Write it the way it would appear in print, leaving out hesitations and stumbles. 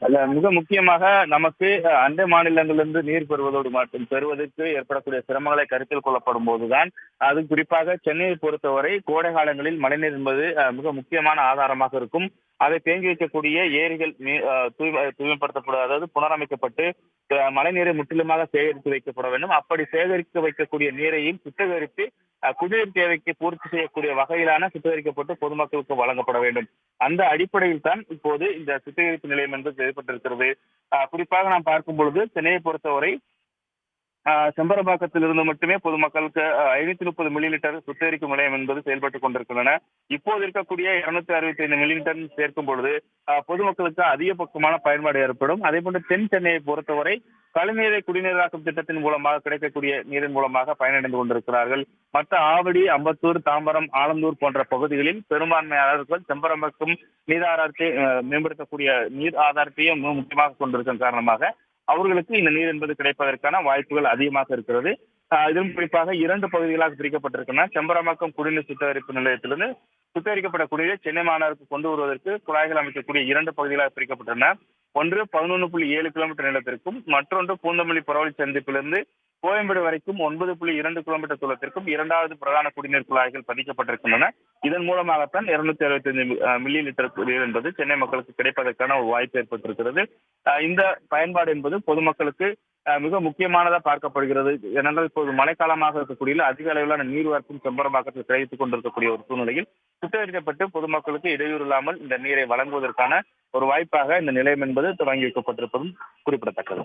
அதுல மிக முக்கியமாக நமக்கு அண்டை மாநிலங்களிலிருந்து நீர் பெறுவதோடு மட்டும் பெறுவதற்கு ஏற்படக்கூடிய சிரமங்களை கருத்தில் கொள்ளப்படும் போதுதான் அது குறிப்பாக சென்னையை பொறுத்தவரை கோடை காலங்களில் மழைநீர் என்பது மிக முக்கியமான ஆதாரமாக இருக்கும். அதை தேங்கி வைக்கக்கூடிய ஏரிகள் தூய்மைப்படுத்தப்பட, அதாவது புனரமைக்கப்பட்டு மழைநீரை முற்றிலுமாக சேகரித்து வைக்கப்பட வேண்டும். அப்படி சேகரித்து வைக்கக்கூடிய நீரையும் சுத்திகரித்து குடிநீர் தேவைக்கு பூர்த்தி செய்யக்கூடிய வகையிலான சுத்திகரிக்கப்பட்டு பொதுமக்களுக்கு வழங்கப்பட வேண்டும். அந்த அடிப்படையில் தான் இப்போது இந்த சுத்திகரிப்பு நிலையம் என்பது ஏற்பட்டிருக்கிறது. குறிப்பாக நாம் பார்க்கும் பொழுது சென்னையை பொறுத்தவரை செம்பரம்பாக்கத்திலிருந்து மட்டுமே பொதுமக்களுக்கு 530 மில்லி லிட்டர் சுத்திகரிக்கும் நிலையம் என்பது செயல்பட்டுக் கொண்டிருக்கின்றன. இப்போது இருக்கக்கூடிய 265 மில்லி லிட்டர் சேர்க்கும் பொழுது பொதுமக்களுக்கு அதிகபட்சமான பயன்பாடு ஏற்படும். அதே போன்று தென் சென்னையை பொறுத்தவரை கழிநீரை குடிநீராக்கும் திட்டத்தின் மூலமாக கிடைக்கக்கூடிய நீரின் மூலமாக பயனடைந்து கொண்டிருக்கிறார்கள். மற்ற ஆவடி, அம்பத்தூர், தாம்பரம், ஆலந்தூர் போன்ற பகுதிகளில் பெரும்பான்மையாளர்கள் செம்பரம்பாக்கம் நீர் ஆதாரத்தை மேம்படுத்தக்கூடிய நீர் ஆதாரத்தையும் முக்கியமாக கொண்டிருக்கும் காரணமாக அவர்களுக்கு இந்த நீர் என்பது கிடைப்பதற்கான வாய்ப்புகள் அதிகமாக இருக்கிறது. இதிலும் குறிப்பாக 2 பகுதிகளாக பிரிக்கப்பட்டிருக்கின்றன. செம்பரம்பாக்கம் குடிநீர் சுத்திகரிப்பு நிலையத்திலிருந்து சுத்திகரிக்கப்பட்ட குடிநீரை சென்னை மாநகருக்கு கொண்டு வருவதற்கு குழாய்கள் அமைக்கக்கூடிய 2 பகுதிகளாக பிரிக்கப்பட்டுள்ளன. ஒன்று 11.7 கிலோமீட்டர் நீளத்திற்கும், மற்றொன்று பூந்தமல்லி புறவழி சந்திப்பிலிருந்து கோயம்பேடு வரைக்கும் 9.2 கிலோமீட்டர் தூரத்திற்கும் 2வது பிரதான குடிநீர் குழாய்கள் பதிக்கப்பட்டிருக்கின்றன. இதன் மூலமாகத்தான் 265 மில்லி லிட்டர் நீர் என்பது சென்னை மக்களுக்கு கிடைப்பதற்கான ஒரு வாய்ப்பு ஏற்பட்டிருக்கிறது. இந்த பயன்பாடு என்பது பொதுமக்களுக்கு மிக முக்கியமானதா பார்க்கப்படுகிறது. ஏனென்றால் இப்போது மழைக்காலமாக இருக்கக்கூடிய அதிக அளவிலான நீர்வரத்தும் செம்பரம்பாக்கத்தில் கிடைத்துக் கொண்டிருக்கக்கூடிய ஒரு சூழ்நிலையில் சுத்திகரிக்கப்பட்டு பொதுமக்களுக்கு இடையூறு இல்லாமல் இந்த நீரை வழங்குவதற்கான ஒரு வாய்ப்பாக இந்த நிலையம் என்பது தொடங்கி வைக்கப்பட்டிருப்பதும் குறிப்பிடத்தக்கது.